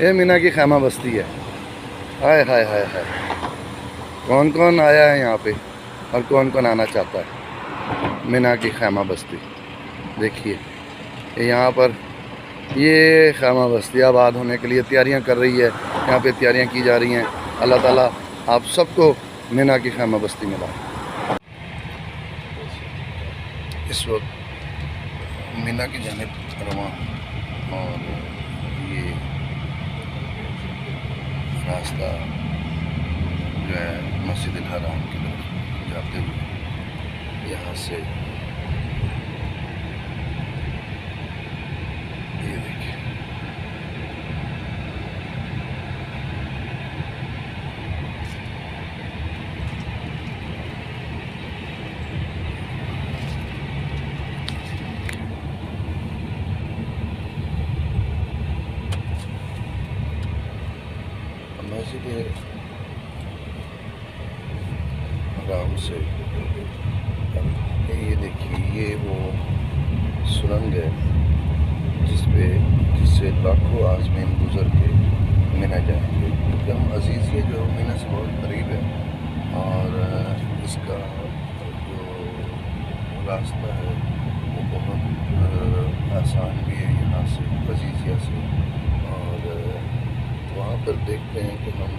یہ مینا کی خیمہ بستی ہے. ہائے ہائے ہائے ہائے, کون کون آیا ہے یہاں پہ اور کون کون آنا چاہتا ہے. مینا کی خیمہ بستی دیکھیے, یہاں پر یہ خیمہ بستی آباد ہونے کے لیے تیاریاں کر رہی ہے. یہاں پہ تیاریاں کی جا رہی ہیں. اللہ تعالیٰ آپ سب کو مینا کی خیمہ بستی ملا. اس وقت مینا کی جانب رواں اور یہ راستہ جو ہے مسجد الحرام کی طرف جاتے ہوئے یہاں سے یہ دیکھیں مسجد حرام سے. یہ دیکھیے یہ وہ سرنگ ہے جس سے لاکھوں عازمین گزر کے مینا جائیں گے. کیونکہ ہم عزیز یہ جو مینا سے بہت قریب ہے اور اس کا جو راستہ ہے وہ بہت آسان بھی ہے یہاں سے عزیزیہ سے. اور وہاں پر دیکھتے ہیں کہ ہم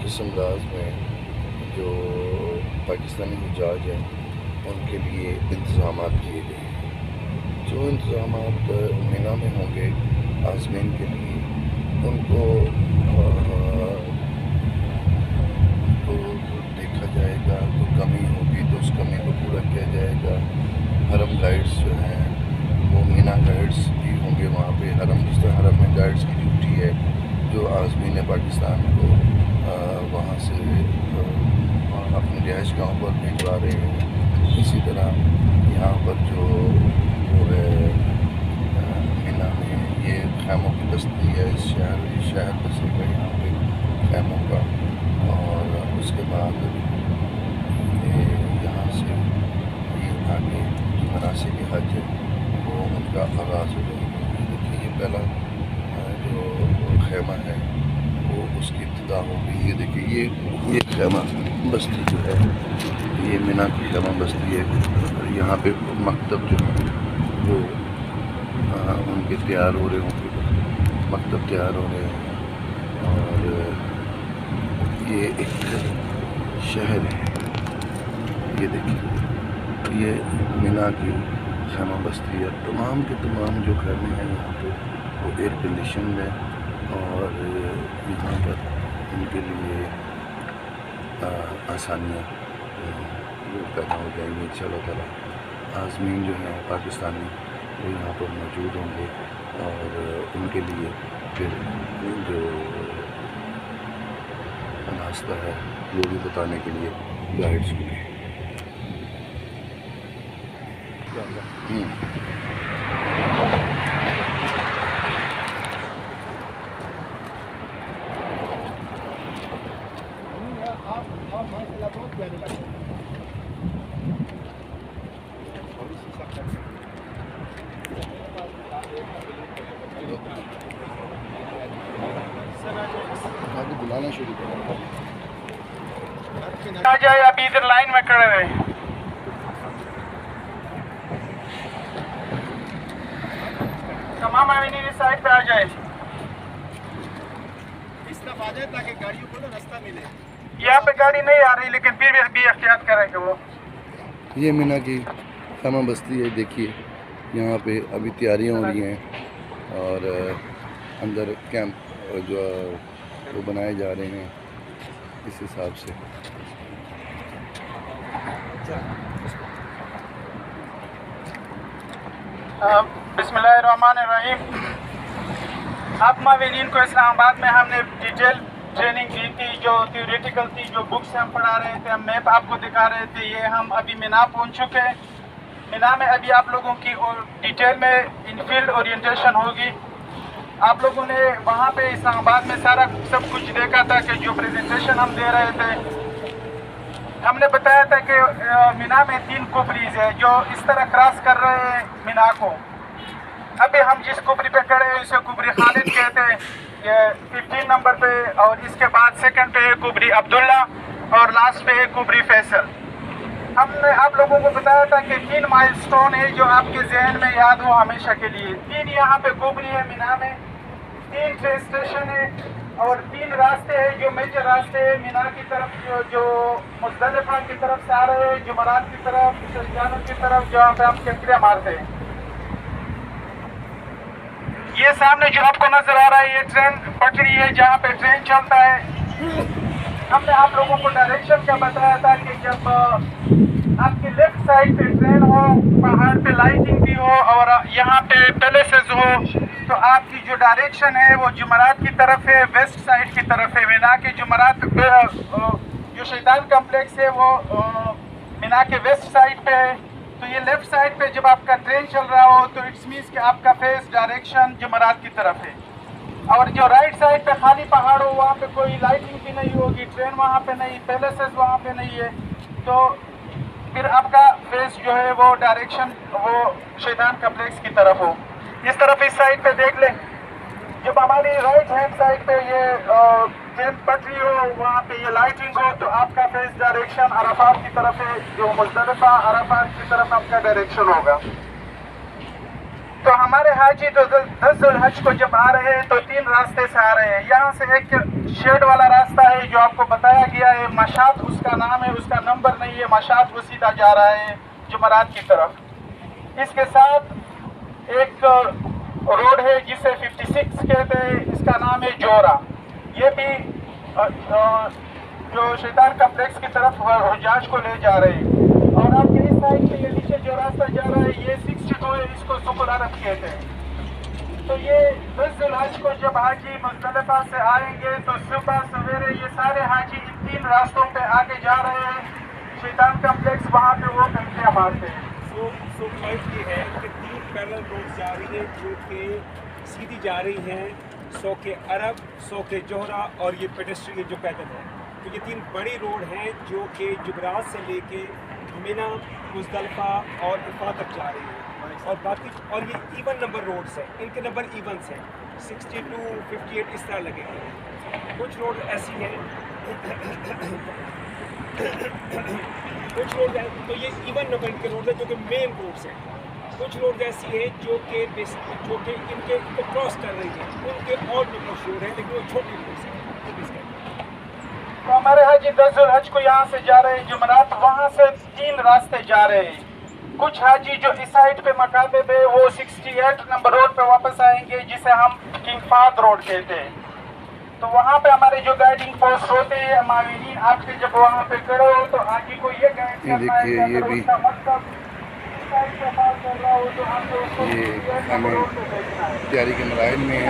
کس انداز میں جو پاکستانی حجاج ہیں ان کے لیے انتظامات کیے گئے ہیں. جو انتظامات مینا میں ہوں گے عازمین کے لیے ان کو دیکھا جائے گا. کوئی کمی ہوگی تو اس کمی کو پورا کیا جائے گا. حرم گائیڈز جو ہیں وہ مینا گائیڈز بھی ہوں گے وہاں پہ. حرم جس طرح حرم میں گائیڈز کی ڈیوٹی ہے جو عازمین پاکستان کو وہاں سے اپنے رہائش گاہوں پر بھجوا رہے ہیں, اسی طرح یہاں پر جو وہ ہے مینا میں یہ خیموں کی بستی ہے. شہر بسے گا یہاں پہ خیموں کا. اور اس کے بعد یہاں سے یہ آگے جو مناسک حج ہے وہ ان کا آغاز ہو جائے گا. دیکھیے یہ پہلا جو خیمہ ہے وہ اس کی ابتدا ہوگی. یہ دیکھیے یہ خیمہ بستی جو ہے یہ مینا کی خیمہ بستی ہے. یہاں پہ مکتب جو ہے وہ ان کے تیار ہو رہے ہوں گے. مکتب تیار ہو رہے ہیں اور یہ ایک شہر ہے. یہ دیکھیے یہ مینا کی خیمہ بستی ہے. تمام کے تمام جو خیمے ہیں یہاں پہ وہ ایئر کنڈیشنڈ ہے اور یہاں پر ان کے لیے آسانیاں پیدا ہو جائیں گی ان شاء اللہ تعالیٰ. عازمین جو ہیں پاکستانی وہ یہاں پر موجود ہوں گے اور ان کے لیے پھر جو راستہ ہے وہ بھی بتانے کے لیے گائیڈس بھی ہیں. بلانا شروع کریں. آ جائے ابھی ادھر لائن میں کھڑے ہوئے. تمام آئینی سائڈ پہ آ جائے. اس طرف آ جائے تاکہ گاڑیوں کو راستہ ملے. یہاں پہ گاڑی نہیں آ رہی لیکن پھر بھی احتیاط کریں کہ وہ. یہ مینا کی خیمہ بستی ہے. دیکھیے یہاں پہ ابھی تیاریاں ہو رہی ہیں اور اندر کیمپ جو وہ بنائے جا رہے ہیں اس حساب سے. بسم اللہ الرحمن الرحیم. آپ معاونین کو اسلام آباد میں ہم نے ڈیٹیل ٹریننگ دی تھی جو تھیوریٹیکل تھی. جو بک سے ہم پڑھا رہے تھے, ہم میپ آپ کو دکھا رہے تھے. یہ ہم ابھی مینا پہنچ چکے ہیں. مینا میں ابھی آپ لوگوں کی ڈیٹیل میں انفیلڈ اورینٹیشن ہوگی. آپ لوگوں نے وہاں پہ اسلام آباد میں سارا سب کچھ دیکھا تھا کہ جو پریزنٹیشن ہم دے رہے تھے. ہم نے بتایا تھا کہ مینا میں 3 کوپریز ہیں جو اس طرح کراس کر رہے ہیں مینا کو. ابھی ہم جس کوپری پہ کھڑے ہیں اسے کوپری خالد ये 15 नंबर पे, और इसके बाद सेकंड पे है कुबरी अब्दुल्ला और लास्ट पे है कुबरी फैसल। हमने आप लोगों को बताया था कि 3 माइलस्टोन है जो आपके जहन में याद हो हमेशा के लिए। 3 यहाँ पे कुबरी है मीना में, 3 ट्रेन स्टेशन है और 3 रास्ते हैं जो मेजर रास्ते हैं मीना की तरफ, जो मुज़दलिफ़ा की तरफ से आ रहे हैं, जुमरात की तरफ, शरजानों की तरफ, जहाँ पे हम चक्रियाँ मारते हैं। ये सामने जो आपको नजर आ रहा है ये ट्रेन पटरी है जहाँ पे ट्रेन चलता है। हमने आप लोगों को डायरेक्शन क्या बताया था कि जब आपकी लेफ्ट साइड पे ट्रेन हो, पहाड़ पे लाइटिंग भी हो और यहाँ पे पैलेसेस हो, तो आपकी जो डायरेक्शन है वो जुमरात की तरफ है, वेस्ट साइड की तरफ है। मीना के जुमरात जो शैतान कम्प्लेक्स है वो मीना के वेस्ट साइड पे है। तो ये लेफ्ट साइड पे जब आपका ट्रेन चल रहा हो तो इट्स मीन्स कि आपका फेस डायरेक्शन जुमरात की तरफ है। और जो राइट साइड पे खाली पहाड़ हो वहाँ पे कोई लाइटिंग भी नहीं होगी, ट्रेन वहाँ पे नहीं, पैलेसेस वहाँ पे नहीं है, तो फिर आपका फेस जो है वो डायरेक्शन वो शैतान कम्प्लेक्स की तरफ हो। इस तरफ इस साइड पे देख लें, जब हमारी राइट हैंड साइड पे ये ट्रेन पटरी हो वहाँ पे ये लाइटिंग हो तो आपका फेस डायरेक्शन अराफात की तरफ है, जो मुज़दलिफ़ा अराफात की तरफ आपका डायरेक्शन होगा। तो हमारे हाजी तो 10 ज़ुल्हज को जब आ रहे हैं तो 3 रास्ते से आ रहे हैं। यहाँ से एक शेड वाला रास्ता है जो आपको बताया गया है, मशात उसका नाम है, उसका नंबर नहीं है, मशात वो सीधा जा रहा है जुमरात की तरफ। इसके साथ एक रोड है जिसे 56 कहते हैं, इसका नाम है जोरा। ये भी जो शैतान कम्प्लेक्स की तरफ हुजाज को ले जा रहे हैं। और आपके इस साइड पे ये नीचे जो रास्ता जा रहा है ये 62 है, इसको सुकुल अरब कहते हैं। तो ये 10 ज़ुल्हज को जब हाजी मुज़दलिफ़ा से आएंगे तो सुबह सवेरे ये सारे हाजी इन 3 रास्तों पे आगे जा रहे हैं, शैतान कम्प्लेक्स वहाँ पे वो घंटियाँ मारते हैं। सो पॉइंट ये है कि 3 पैरेलल रोड जा रही है जो कि सीधी जा रही हैं, 100 के अरब, 100 के जोहरा और ये पेडेस्ट्रियन जो पैदल है। तो ये 3 बड़ी रोड हैं जो कि जुबरात से लेके मीना, मुज़दलिफ़ा और इफ़ा तक जा रही है। और बाकी और ये इवन नंबर रोड्स हैं, इनके नंबर इवन्स हैं, 62, 58 इस तरह लगेंगे। कुछ रोड ऐसी हैं कुछ रोड तो ये इवन नंबर के रोड है जो कि मेन रोड्स हैं। कुछ रोड ऐसी है जो कि इनके क्रॉस कर रही है, उनके और भी मशहूर है लेकिन वो छोटी रोड्स हैं। तो हमारे हाजी 10 ज़ुल्हज को यहाँ से जा रहे हैं जुमरात, वहाँ से 3 रास्ते जा रहे हैं। कुछ हाजी जो इस साइड पे मकाबे पे वो 68 नंबर रोड पे वापस आएंगे जिसे हम किंग फाद रोड कहते हैं। तो वहाँ पे हमारे जो गाइडिंग पोस्ट होते हैं माविनीन आपके जब वहाँ पे खड़े हो तो हाजी को ये गाइड करना है ये भी उसका मतलब ये हमें तैयारी के मराहल में है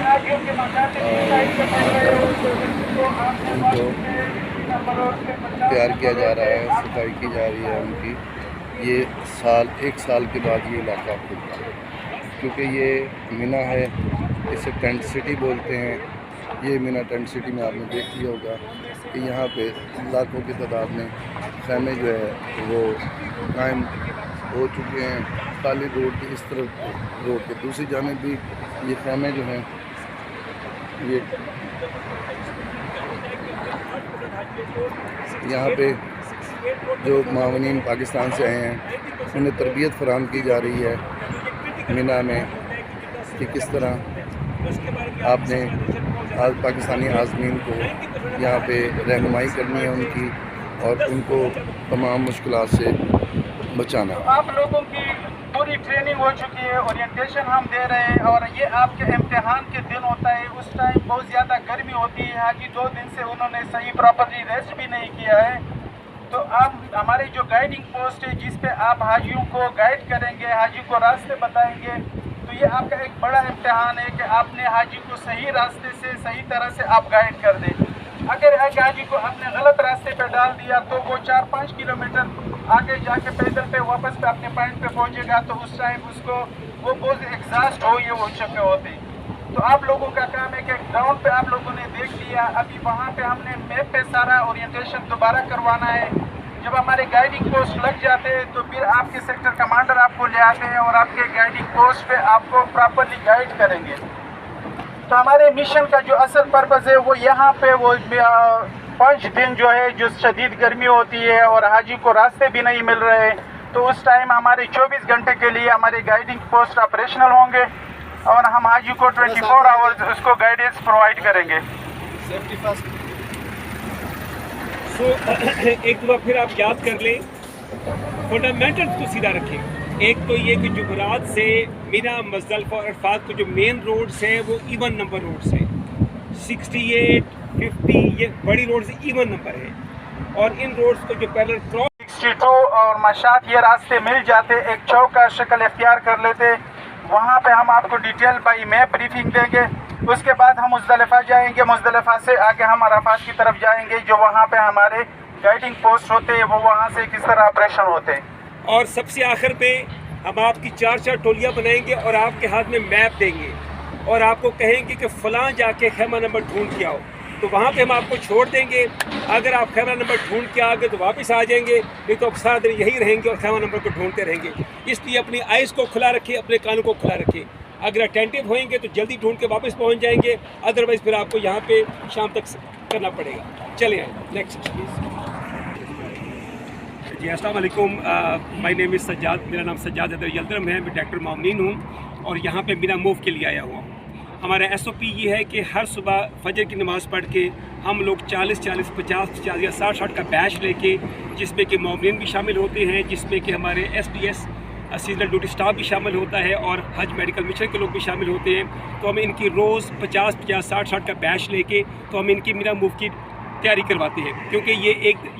उनको तैयार किया जा रहा है, सफाई की जा रही है उनकी। ये एक साल के बाद ये इलाका खुलता है क्योंकि ये मीना है, इसे टेंट सिटी बोलते हैं। ये मीना टेंट सिटी में आपने देख लिया होगा कि यहाँ पे लाखों की तादाद में खैमे जो है वो कायम हो चुके हैं। खाली रोड की इस तरफ रोड के दूसरी जानिब भी ये खैमे जो हैं ये यहाँ पे जो मावनीन पाकिस्तान से आए हैं उन्हें तरबियत फराहम की जा रही है मीना में कि किस तरह आपने पाकिस्तानी आज़मीन को यहाँ पे रहनुमाई करनी है उनकी और उनको तमाम मुश्किलात से बचाना। आप लोगों की पूरी ट्रेनिंग हो चुकी है, ओरिएंटेशन हम दे रहे हैं और ये आपके इम्तिहान के दिन होता है, उस टाइम बहुत ज़्यादा गर्मी होती है। हाजी 2 दिन से उन्होंने सही प्रॉपर्ली रेस्ट भी नहीं किया है। तो आप हमारी जो गाइडिंग पोस्ट है जिस पे आप हाजियों को गाइड करेंगे, हाजी को रास्ते बताएंगे, तो ये आपका एक बड़ा इम्तिहान है कि आपने हाजी को सही रास्ते से सही तरह से आप गाइड कर दें। अगर एक हाजी को आपने गलत रास्ते पे डाल दिया तो वो 4-5 किलोमीटर आगे जाके पैदल पे वापस पे अपने पॉइंट पे पहुंचेगा तो उस टाइम उसको वो बहुत एग्जॉस्ट हो ये वो चुके होते। तो आप लोगों का काम है कि ग्राउंड पे आप लोगों ने देख लिया, अभी वहाँ पे हमने मैप पे सारा ओरिएंटेशन दोबारा करवाना है। जब हमारे गाइडिंग पोस्ट लग जाते हैं तो फिर आपके सेक्टर कमांडर आपको ले आते हैं और आपके गाइडिंग पोस्ट पे आपको प्रॉपर्ली गाइड करेंगे। तो तो हमारे मिशन का जो असल पर्पज़ है वो यहाँ पे वो 5 दिन जो है जो शदीद गर्मी होती है और हाजी को रास्ते भी नहीं मिल रहे, तो उस टाइम हमारे 24 घंटे के लिए हमारे गाइडिंग पोस्ट ऑपरेशनल होंगे और हम हाजी को 24 आवर्स उसको गाइडेंस प्रोवाइड करेंगे। Safety first. सो एक दफ़ा फिर आप याद कर लें, फंडामेंटल्स को सीधा रखें। एक तो ये कि जुमेरात से मिना, मुज़दलिफ़ा और अरफात को जो मेन रोड्स हैं वो इवन नंबर रोड्स हैं, 68, 50 ये बड़ी रोड्स इवन नंबर है, और इन रोड्स को जो पैरेलल क्रॉस 62 और मशात ये रास्ते मिल जाते, एक चौक का शक्ल इख्तियार कर लेते, वहाँ पे हम आपको डिटेल बाई मैप ब्रीफिंग देंगे। उसके बाद हम मुज़दलिफ़ा जाएंगे, मुज़दलिफ़ा से आगे हम अराफात की तरफ जाएंगे, जो वहाँ पे हमारे गाइडिंग पोस्ट होते हैं वो वहाँ से किस तरह ऑपरेशन होते हैं। और सबसे आखिर पे हम आपकी 4 टोलियाँ बनाएंगे और आपके हाथ में मैप देंगे और आपको कहेंगे कि फ़लाँ जाके खैमा नंबर ढूंढ के आओ, तो वहाँ पे हम आपको छोड़ देंगे। अगर आप खैमा नंबर ढूंढ के आ गए तो वापस आ जाएंगे, नहीं तो आप सारा दिन यही रहेंगे और खैमा नंबर को ढूंढते रहेंगे। इसलिए अपनी आइज़ को खुला रखें, अपने कानों को खुला रखें। अगर अटेंटिव होएंगे तो जल्दी ढूंढ के वापस पहुँच जाएंगे, अदरवाइज़ फिर आपको यहाँ पे शाम तक करना पड़ेगा। चलिए आए नेक्स्ट प्लीज़। जी अस्सलाम वालेकुम, माय नेम इज़ सज्जाद, मेरा नाम सज्जाद हैदर यल्दरम है, मैं डॉक्टर मामनीन हूँ और यहाँ पे बिना मूव के लिए आया हुआ हूँ। हमारा SOP ये है कि हर सुबह फजर की नमाज़ पढ़ के हम लोग 40, 50 या 60 का बैच लेके, जिसमें कि मामनीन भी शामिल होते हैं, जिसमें कि हमारे SDS सीजनल ड्यूटी स्टाफ भी शामिल होता है और हज मेडिकल मिशन के लोग भी शामिल होते हैं। तो हम इनकी रोज़ 50, 60 का बैच लेके तो हम इनकी मिना मूव की तैयारी करवाते हैं, क्योंकि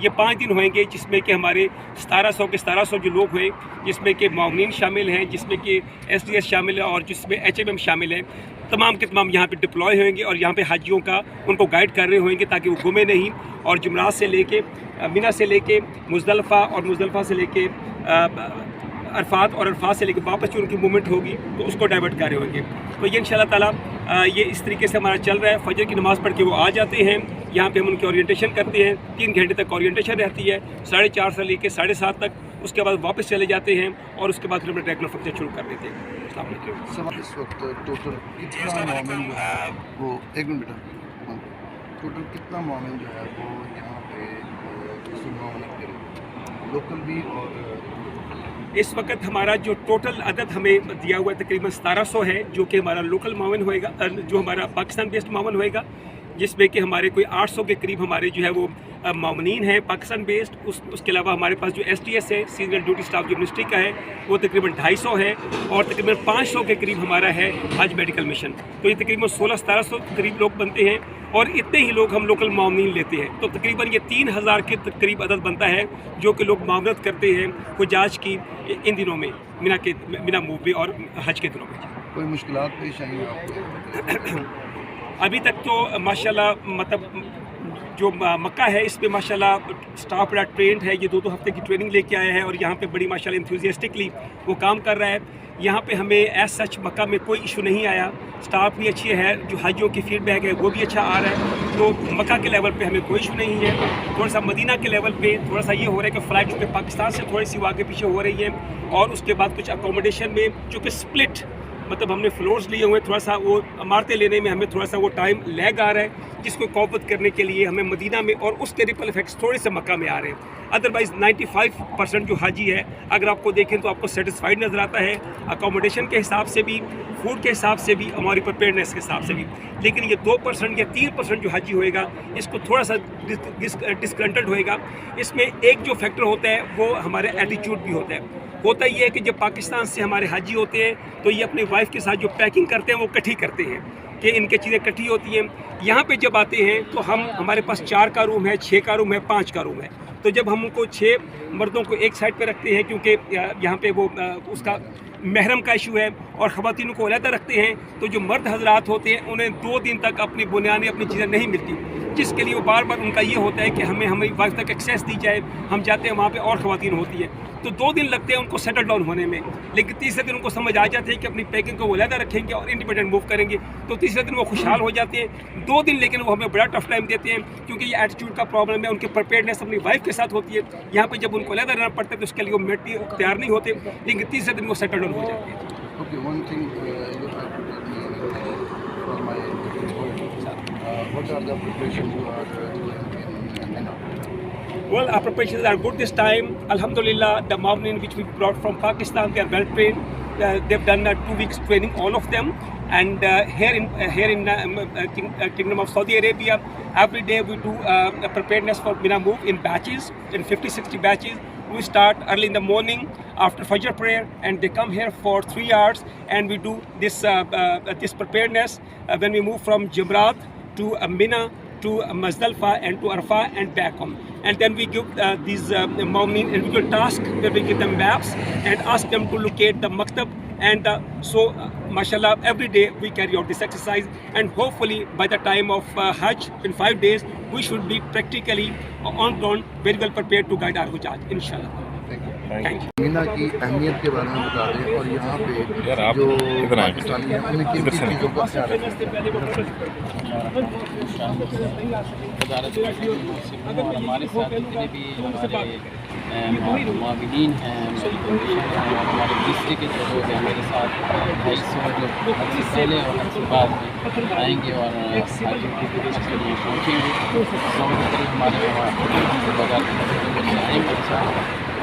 ये 5 दिन होंगे जिसमें कि हमारे 1700 के 1700 जो लोग हुए, जिसमें कि मामनीन शामिल हैं, जिसमें कि SDS शामिल है और जिसमें HMM शामिल हैं, तमाम के तमाम यहाँ पे डिप्लॉय होंगे और यहाँ पे हाजियों का उनको गाइड कर रहे होंगे ताकि वो गुमे नहीं, और जुमरात से लेके मिना से लेके मुज़दलिफ़ा और मुज़दलिफ़ा से लेके अरफात और अरफात से लेके वापस जो उनकी मूवमेंट होगी तो उसको डाइवर्ट कर रहे होंगे। तो ये इंशाल्लाह ताला ये इस तरीके से हमारा चल रहा है। फजर की नमाज़ पढ़ के वो आ जाते हैं, यहाँ पे हम उनकी ओरिएंटेशन करते हैं, 3 घंटे तक ओरिएंटेशन रहती है, 4:30 से लेके 7:30 तक। उसके बाद वापस चले जाते हैं और उसके बाद फिर हम रेगुलर फंक्शन शुरू कर देते हैं। अस्सलाम वालेकुम। इस वक्त टोटल कितना मोमिन जो है वो, एक मिनट बेटा, टोटल कितना मोमिन जो है वो यहाँ पे लोकल भी और इस वक्त हमारा जो टोटल अदद हमें दिया हुआ है तकरीबन 1700 है, जो कि हमारा लोकल मावन होएगा, जो हमारा पाकिस्तान बेस्ड मावन होएगा, जिसमें कि हमारे कोई 800 के करीब हमारे जो है वो मामनीन है पाकिस्तान बेस्ड। उसके अलावा हमारे पास जो STS है, सीजनल ड्यूटी स्टाफ जो मिनिस्ट्री का है, वो तकरीबन 250 है और तकरीबन 500 के करीब हमारा है हज मेडिकल मिशन। तो ये तकरीबन 1600-1700 के करीब लोग बनते हैं और इतने ही लोग हम लोकल मामनीन लेते हैं। तो तकरीबन ये 3000 के करीब अदद बनता है जो कि लोग मामलत करते हैं हुजाज की इन दिनों में, मिना मूव में और हज के दिनों में। कोई मुश्किलात पेश आई आपको? अभी तक तो माशाल्लाह मतलब जो मक्का है इस पे माशाल्लाह स्टाफ बड़ा ट्रेंड है, ये 2 हफ्ते की ट्रेनिंग लेके आया है और यहाँ पे बड़ी माशाल्लाह इंथुजियास्टिकली वो काम कर रहा है। यहाँ पे हमें एज सच मक्का में कोई इशू नहीं आया, स्टाफ भी अच्छी है, जो हाजियों की फीडबैक है वो भी अच्छा आ रहा है। तो मक्का के लेवल पे हमें कोई इशू नहीं है। थोड़ा सा मदीना के लेवल पे थोड़ा सा ये हो रहा है कि फ़्लाइट चूँकि पाकिस्तान से थोड़ी सी वो आगे पीछे हो रही है और उसके बाद कुछ अकोमोडेशन में चूँकि स्प्लिट मतलब हमने फ्लोर्स लिए हुए, थोड़ा सा वो इमारतें लेने में हमें थोड़ा सा वो टाइम लैग आ रहा है, जिसको कॉपअप करने के लिए हमें मदीना में और उसके रिपल इफेक्ट्स थोड़े से मक्का में आ रहे हैं। अदरवाइज़ 95% जो हाजी है अगर आपको देखें तो आपको सेटिस्फाइड नज़र आता है, अकोमोडेशन के हिसाब से भी, फूड के हिसाब से भी, हमारी प्रिपेयर्डनेस के हिसाब से भी। लेकिन ये 2% या 3% जो हाजी होएगा इसको थोड़ा सा डिस्कंटेंट होएगा। इसमें एक जो फैक्टर होता है वो हमारे एटीट्यूड भी होता ये है कि जब पाकिस्तान से हमारे हाजी होते हैं तो ये अपनी वाइफ के साथ जो पैकिंग करते हैं वो इकट्ठी करते हैं कि इनके चीज़ें इकट्ठी होती हैं। यहाँ पे जब आते हैं तो हमारे पास 4 का रूम है, 6 का रूम है, 5 का रूम है। तो जब हम उनको 6 मर्दों को एक साइड पे रखते हैं क्योंकि यहाँ पे वो उसका महरम का इशू है और ख़वातीन को अलहदा रखते हैं, तो जो मर्द हजरात होते हैं उन्हें 2 दिन तक अपनी बुनियादी अपनी चीज़ें नहीं मिलती, जिसके लिए वो बार बार उनका ये होता है कि हमें वाइफ तक एक्सेस दी जाए। हम जाते हैं वहाँ पे और ख़वातीन होती है, तो 2 दिन लगते हैं उनको सेटल डाउन होने में, लेकिन तीसरे दिन उनको समझ आ जाते हैं कि अपनी पैकिंग को वो अलहदा रखेंगे और इंडिपेंडेंट मूव करेंगे, तो तीसरे दिन वो खुशहाल हो जाते हैं। 2 दिन लेकिन वो हमें बड़ा टफ टाइम देते हैं क्योंकि ये एटीट्यूड का प्रॉब्लम है, उनकी प्रिपेयर्डनेस अपनी वाइफ के साथ होती है। यहाँ पर जब उनको अलहदा रहना पड़ता है तो उसके लिए वो मेटली तैयार नहीं होते, लेकिन तीसरे दिन वो सेटल डाउन हो जाते हैं। Okay, one thing you have to tell me for my What are the preparations you are doing in Mina? Well, our preparations are good this time. Alhamdulillah, the Mawnin which we brought from Pakistan, they are well trained. They've done 2 weeks training, all of them. And here in Kingdom of Saudi Arabia, every day we do a preparedness for Mina move in batches, in 50-60 batches. We start early in the morning after Fajr prayer, and they come here for 3 hours, and we do this preparedness when we move from Jamrat to Mina, to Muzdalifah, and to Arafah, and back home. And then we give these Mawnin individual tasks, where we give them maps and ask them to locate the maktab. And mashallah, every day we carry out this exercise, and hopefully by the time of Hajj in 5 days, we should be practically on ground, very well prepared to guide our Hujjaj, inshallah. Thank you. Meena की अहमियत के बारे में बता दें, और यहाँ पे जो पाकिस्तानी हैं उन्हें किन किन चीज़ों का ख्याल रखें। और हमारे साथ जितने भी हमारे मुआविनीन हैं, हमारे डिस्ट्रिक्ट के जो लोग हैं मेरे साथ 250 जो हद से पहले और हद से बाद में आएंगे और हाजी की खिदमत के लिए पहुँचेंगे। 100 के करीब हमारे आएंगे।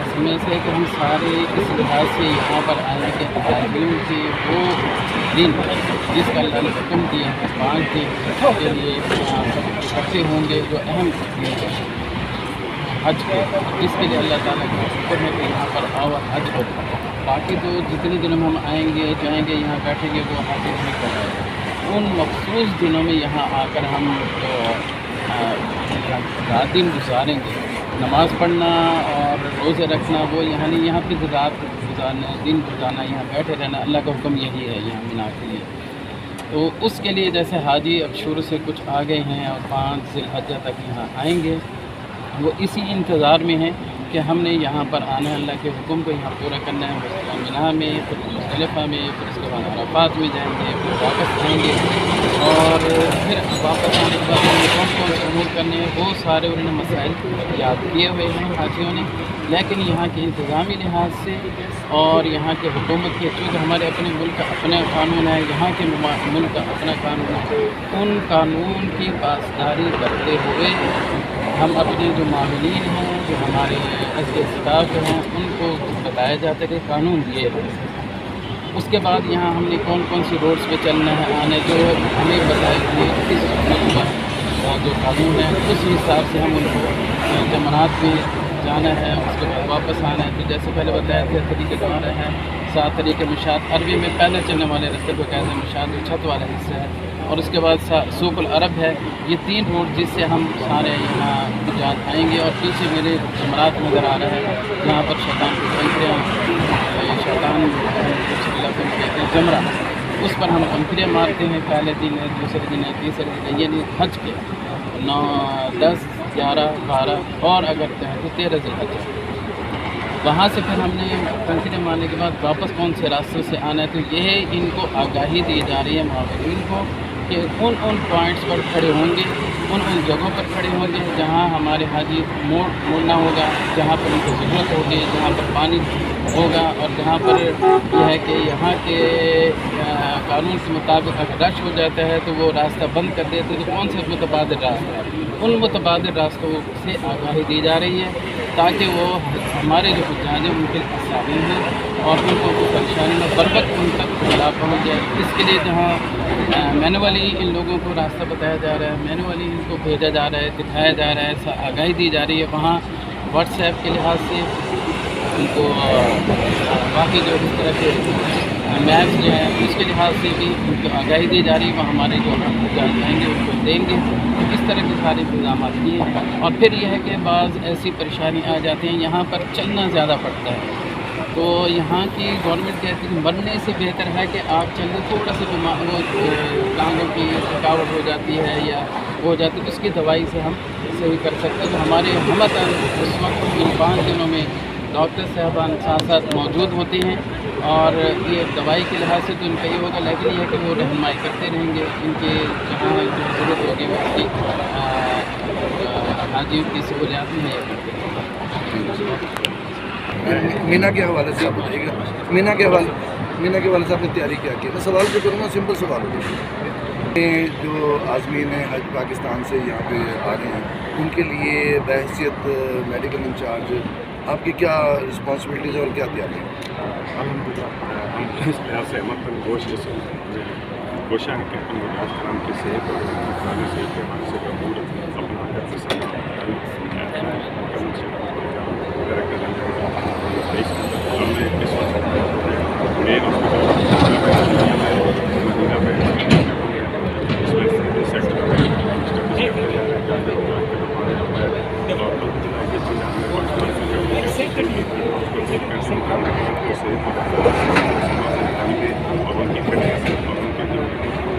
इसमें से कि हम सारे इस लिहाज से यहाँ पर आए कि हाजियों के वो दिन जिसका अल्लाह ने हुक्म दिया है 5 दिन के लिए इकट्ठे होंगे, जो अहम दिन है हज के, जिसके लिए अल्लाह ताला का हुक्म है कि यहाँ पर आओ हज करो। बाकी तो जितने दिनों में हम आएंगे जाएंगे यहाँ बैठेंगे वो हाजिर नहीं कर रहे। उन मखसूस दिनों में यहाँ आकर हम जो रात दिन गुजारेंगे, नमाज़ पढ़ना और रोज़े रखना, वो यहाँ नहीं, यहाँ पे रात गुजारना, दिन गुजारना, यहाँ बैठे रहना, अल्लाह का हुक्म यही है यहाँ मिना के लिए। तो उसके लिए जैसे हाजी अब शुरू से कुछ आ गए हैं और 5 ज़िलहज्जा तक यहाँ आएंगे, वो इसी इंतज़ार में हैं कि हमने यहाँ पर आना है, अल्लाह के हुक्म को यहाँ पूरा करना है। मिना में, फिर मुज़दलिफ़ा में, फिर उसके बाद अराफ़ात में जाएंगे, फिर वापस आएंगे, और फिर वापस आने के बाद हमें कौन कौन से अमूर करने हैं वो सारे उन्होंने मसाइल याद किए हुए हैं हाजियों ने। लेकिन यहाँ के इंतज़ामी लिहाज से और यहाँ के हुकूमत के, चूँकि हमारे अपने मुल्क का अपना कानून है, यहाँ के मुल्क का अपना कानून है, उन कानून की पासदारी करते हुए हम अपने जो मामलीन हैं, जो हमारे ऐसे स्टाफ हैं, उनको बताया जाता है कि कानून ये है। उसके बाद यहाँ हमने कौन कौन सी रोड्स पे चलना है, आने जो हमें बताएंगे किस जो कानून है उस हिसाब से हम उनको जमानत में जाना है, उसके बाद वापस आना है। तो जैसे पहले बताया था तरीके द्वारा है, 7 तरीके मशात, अरबी में पहले चलने वाले रास्ते को कहते हैं मशात, जो छत वाला हिस्सा है, और उसके बाद सूकुल अरब है। ये 3 रोड जिससे हम सारे यहाँ गुजरात आएंगे। और पीछे मेरे जमरात नज़र आ रहा है, जहाँ पर शैतान की पंखुड़ियाँ, शैतान कहते हैं जमरा, उस पर हम पंखुड़ियाँ मारते हैं। पहले दिन है, दूसरे दिन है, तीसरे दिन है, यानी हज के 9, 10, 11, 12 और अगर तो 13 ज़िलहज्जा। वहाँ से फिर हमने पंखुड़ियाँ मारने के बाद वापस कौन से रास्तों से आना है, तो यह इनको आगाही दी जा रही है मुआविनीन को कि उन पॉइंट्स पर खड़े होंगे, उन जगहों पर खड़े होंगे जहाँ हमारे हाजी मोड़ना होगा, जहाँ पर उनको ज़रूरत होगी, जहाँ पर पानी होगा, और जहाँ पर यह है कि यहाँ के कानून के मुताबिक अगर रश हो जाता है तो वो रास्ता बंद कर देते हैं। तो कौन से मुतबादिल रास्ते हैं, उन मुतबादिल रास्तों से आगाही दी जा रही है ताकि वो हमारे जो हुज्जाज हैं उनके साबिल हैं और उनको कोई परेशानी में बर वक्त उन तक ला पहुँच जाए। इसके लिए जहाँ मैनुअली इन लोगों को रास्ता बताया जा रहा है, मैनुअली इनको भेजा जा रहा है, दिखाया जा रहा है, आगाही दी जा रही है। वहाँ व्हाट्सएप के लिहाज से उनको बाकी जो इस तरह के मैप्स जो हैं उसके लिहाज से भी उनको आगाही दी जा रही है। वो हमारे जो जाएंगे उनको देंगे। तो इस तरह के सारे इंतजाम किए हैं। और फिर यह है कि बाज़ ऐसी परेशानी आ जाती हैं, यहाँ पर चलना ज़्यादा पड़ता है, तो यहाँ की गवर्नमेंट कहती है मरने से बेहतर है कि आप चलने, थोड़ा सा टांगों की थकावट हो जाती है या हो जाती है, उसकी दवाई से हम सही कर सकते हैं। तो हमारे हमतन उस वक्त इन 5 दिनों में डॉक्टर साहबान साथ साथ मौजूद होते हैं और ये दवाई के लिहाज से तो इनका ये होगा, लेकिन ये कि वो रहनुमाई करते रहेंगे, इनके जहाँ जो ज़रूरत होगी उसकी हाजियों की सहूलियात में है। मीना के हवाले से आप बताइएगा, मीना के हवाले से आपने तैयारी क्या की? मैं सवाल जो करूँगा सिंपल सवाल होगा। جو عازمین حج پاکستان سے یہاں پہ آ رہے ہیں ان کے لیے بحیثیت میڈیکل انچارج آپ کی کیا رسپانسبلٹیز اور کیا تیاری ہے؟ الحمدللہ ہم اس لحاظ سے احمد کوشاں ہیں کہ اپنے وزیر کرام کی صحت اور پرانی صحت کے حوالے سے کپور اپنا گھر سے سب ڈائریکٹر ہم نے اس وقت مین ہاسپٹل مدینہ میں اس میں سیکٹر اور ان کی فٹنس اور ان کے جو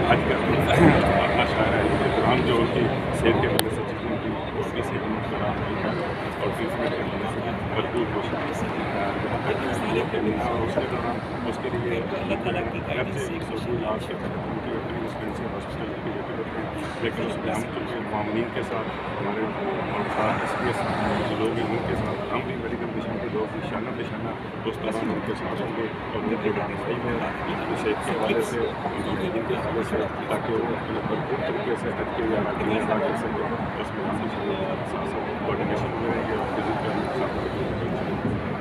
حج کرتے ہیں ہم جو ان کی صحت کے وجہ سے چیزوں کی اس کی صحت میں خراب ہوئی ہے اور ٹریٹمنٹ کے وجہ سے مجبور ہو اس کے دوران اس کے لیے علاج کے تحت ان کی اپنی ڈسپینسری ہاسپٹل کی ضرورت ہے لیکن اس میں ہم چونکہ معاملین کے ساتھ ہمارے ایس پی ایس جو لوگ ہیں ان کے ساتھ ہم بھی میڈیکل مشن کے لوگ نشانہ بشانہ اس دوران ان کے ساتھ ہوں گے اور ان کی رہنمائی میں صحت کے حوالے سے ان کی تعلیم کے حوالے سے تاکہ وہ بھرپور طریقے سے حج کے یا دنیا ادا کر سکیں اس میں ہم کوآرڈینیشن میں رہیں گے اور وزٹ کرنے کے ساتھ